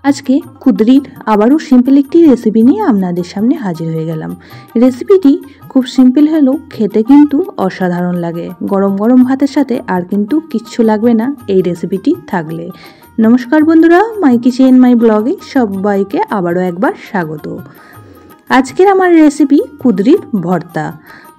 আজকে কুদরির আবারও সিম্পল একটি রেসিপি নিয়ে আপনাদের সামনে হাজির হয়ে গেলাম। রেসিপিটি খুব সিম্পল হলেও খেতে কিন্তু অসাধারণ লাগে। গরম গরম ভাতের সাথে আর কিন্তু কিচ্ছু লাগবে না এই রেসিপিটি থাকলে। নমস্কার বন্ধুরা, মাই কিচেন মাই ব্লগে সবাইকে আবারও একবার স্বাগত। আজকের আমার রেসিপি কুদরির ভর্তা।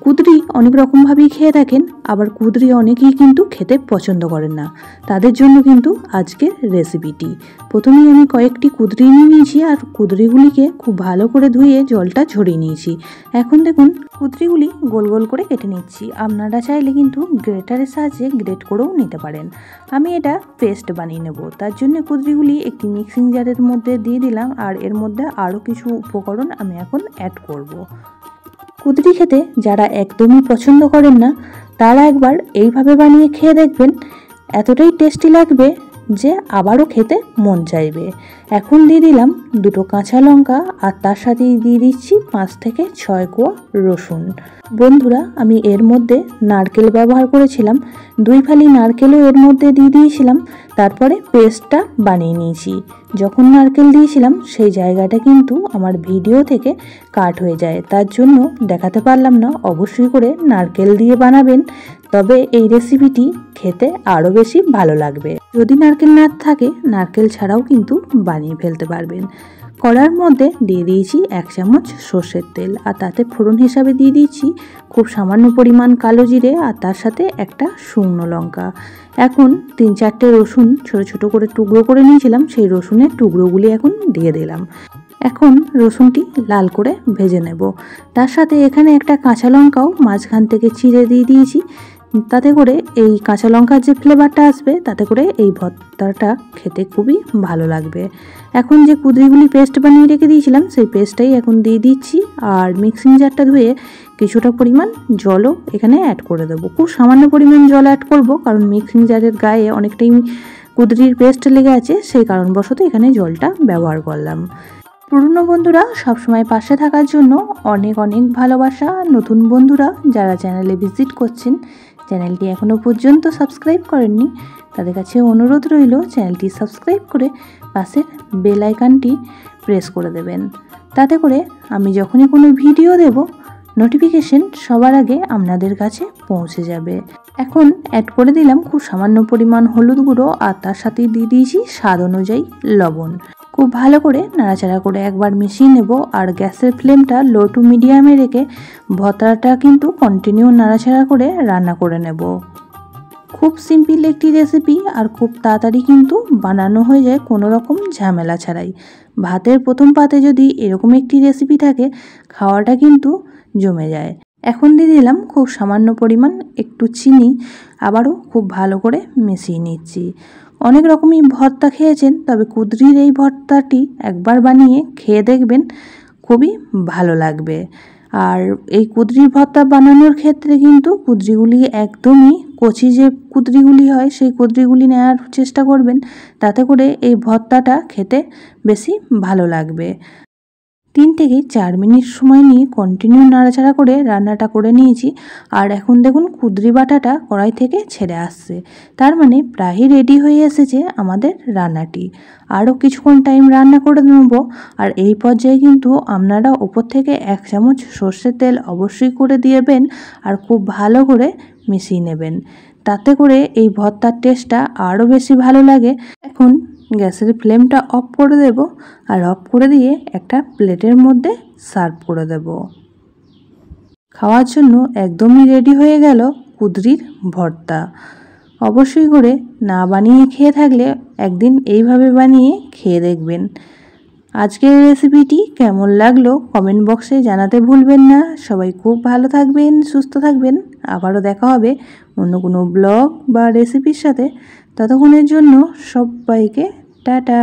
কুদরি অনেক রকমভাবেই খেয়ে থাকেন, আবার কুদরি অনেকেই কিন্তু খেতে পছন্দ করেন না, তাদের জন্য কিন্তু আজকের রেসিপিটি। প্রথমেই আমি কয়েকটি কুদরি নিয়ে নিয়েছি আর কুদরিগুলিকে খুব ভালো করে ধুয়ে জলটা ঝরিয়ে নিয়েছি। এখন দেখুন কুদরিগুলি গোল গোল করে কেটে নিচ্ছি। আপনারা চাইলে কিন্তু গ্রেটারের সাহায্যে গ্রেট করেও নিতে পারেন। আমি এটা পেস্ট বানিয়ে নেব, তার জন্য কুদরিগুলি একটি মিক্সিং জারের মধ্যে দিয়ে দিলাম আর এর মধ্যে আরও কিছু উপকরণ আমি এখন অ্যাড করব। কুদরি খেতে যারা একদমই পছন্দ করেন না তারা একবার এইভাবে বানিয়ে খেয়ে দেখবেন, এতটাই টেস্টি লাগবে যে আবারও খেতে মন চাইবে। এখন দিয়ে দিলাম দুটো কাঁচা লঙ্কা আর তার সাথে দিয়ে দিচ্ছি 5 থেকে 6 কোয়া রসুন। বন্ধুরা, আমি এর মধ্যে নারকেল ব্যবহার করেছিলাম, 2 ফালি নারকেলও এর মধ্যে দিয়ে দিয়েছিলাম। তারপরে পেস্টটা বানিয়ে নিয়েছি। যখন নারকেল দিয়েছিলাম সেই জায়গাটা কিন্তু আমার ভিডিও থেকে কাট হয়ে যায়, তার জন্য দেখাতে পারলাম না। অবশ্যই করে নারকেল দিয়ে বানাবেন, তবে এই রেসিপিটি খেতে আরও বেশি ভালো লাগবে। যদি নারকেল না থাকে নারকেল ছাড়াও কিন্তু বানিয়ে ফেলতে পারবেন। কড়ার মধ্যে দিয়ে দিয়েছি 1 চামচ সর্ষের তেল আর তাতে ফোড়ন হিসাবে দিয়ে দিয়েছি খুব সামান্য পরিমাণ কালো জিরে আর তার সাথে একটা শুকনো লঙ্কা। এখন 3-4টে রসুন ছোট ছোট করে টুকরো করে নিয়েছিলাম, সেই রসুনের টুকরোগুলি এখন দিয়ে দিলাম। এখন রসুনটি লাল করে ভেজে নেব। তার সাথে এখানে একটা কাঁচা লঙ্কাও মাঝখান থেকে চিড়ে দিয়ে দিয়েছি, তাতে করে এই কাঁচা লঙ্কার যে ফ্লেভারটা আসবে তাতে করে এই ভর্তাটা খেতে খুবই ভালো লাগবে। এখন যে কুদরিগুলি পেস্ট বানিয়ে রেখে দিয়েছিলাম সেই পেস্টটাই এখন দিয়ে দিচ্ছি আর মিক্সিং জারটা ধুয়ে কিছুটা পরিমাণ জলও এখানে অ্যাড করে দেবো। খুব সামান্য পরিমাণ জল অ্যাড করব, কারণ মিক্সিং জারের গায়ে অনেকটাই কুদরির পেস্ট লেগে আছে, সেই কারণবশত এখানে জলটা ব্যবহার করলাম। পুরনো বন্ধুরা সবসময় পাশে থাকার জন্য অনেক অনেক ভালোবাসা। নতুন বন্ধুরা যারা চ্যানেলে ভিজিট করছেন, চ্যানেলটি এখনও পর্যন্ত সাবস্ক্রাইব করেননি, তাদের কাছে অনুরোধ রইল চ্যানেলটি সাবস্ক্রাইব করে পাশের বেল আইকনটি প্রেস করে দেবেন। তাতে করে আমি যখনই কোনো ভিডিও দেব নোটিফিকেশন সবার আগে আপনাদের কাছে পৌঁছে যাবে। এখন অ্যাড করে দিলাম খুব সামান্য পরিমাণ হলুদ গুঁড়ো আর তার সাথে দিয়ে দিয়েছি স্বাদ অনুযায়ী লবণ। খুব ভালো করে নাড়াচাড়া করে একবার মিশিয়ে নেব আর গ্যাসের ফ্লেমটা লো টু মিডিয়ামে রেখে ভর্তাটা কিন্তু কন্টিনিউ নাড়াচাড়া করে রান্না করে নেব। খুব সিম্পল একটি রেসিপি আর খুব তাড়াতাড়ি কিন্তু বানানো হয়ে যায় কোনো রকম ঝামেলা ছাড়াই। ভাতের প্রথম পাতে যদি এরকম একটি রেসিপি থাকে খাওয়াটা কিন্তু জমে যায়। এখন দিয়ে দিলাম খুব সামান্য পরিমাণ একটু চিনি, আবারও খুব ভালো করে মিশিয়ে নিচ্ছি। অনেক রকমই ভর্তা খেয়েছেন, তবে কুদরির এই ভর্তাটি একবার বানিয়ে খেয়ে দেখবেন, খুবই ভালো লাগবে। আর এই কুদরির ভর্তা বানানোর ক্ষেত্রে কিন্তু কুদরিগুলি একদমই কচি যে কুদরিগুলি হয় সেই কুদরিগুলি নেওয়ার চেষ্টা করবেন, তাতে করে এই ভর্তাটা খেতে বেশি ভালো লাগবে। 3 থেকে 4 মিনিট সময় নিয়ে কন্টিনিউ নাড়াচাড়া করে রান্নাটা করে নিয়েছি আর এখন দেখুন কুদরি বাটাটা কড়াই থেকে ছেড়ে আসছে, তার মানে প্রায়ই রেডি হয়ে এসেছে আমাদের রান্নাটি। আরও কিছুক্ষণ টাইম রান্না করে নেব আর এই পর্যায়ে কিন্তু আপনারা ওপর থেকে 1 চামচ সর্ষের তেল অবশ্যই করে দিয়েবেন আর খুব ভালো করে মিশিয়ে নেবেন, তাতে করে এই ভর্তার টেস্টটা আরও বেশি ভালো লাগে। এখন গ্যাসের ফ্লেমটা অফ করে দেব আর অফ করে দিয়ে একটা প্লেটের মধ্যে সার্ভ করে দেব। খাওয়ার জন্য একদমই রেডি হয়ে গেল কুদরির ভর্তা। অবশ্যই করে না বানিয়ে খেয়ে থাকলে একদিন এইভাবে বানিয়ে খেয়ে দেখবেন। আজকের রেসিপিটি কেমন লাগলো কমেন্ট বক্সে জানাতে ভুলবেন না। সবাই খুব ভালো থাকবেন, সুস্থ থাকবেন। আবারও দেখা হবে অন্য কোনো ব্লগ বা রেসিপির সাথে। ততক্ষণের জন্য সবাইকে টাটা।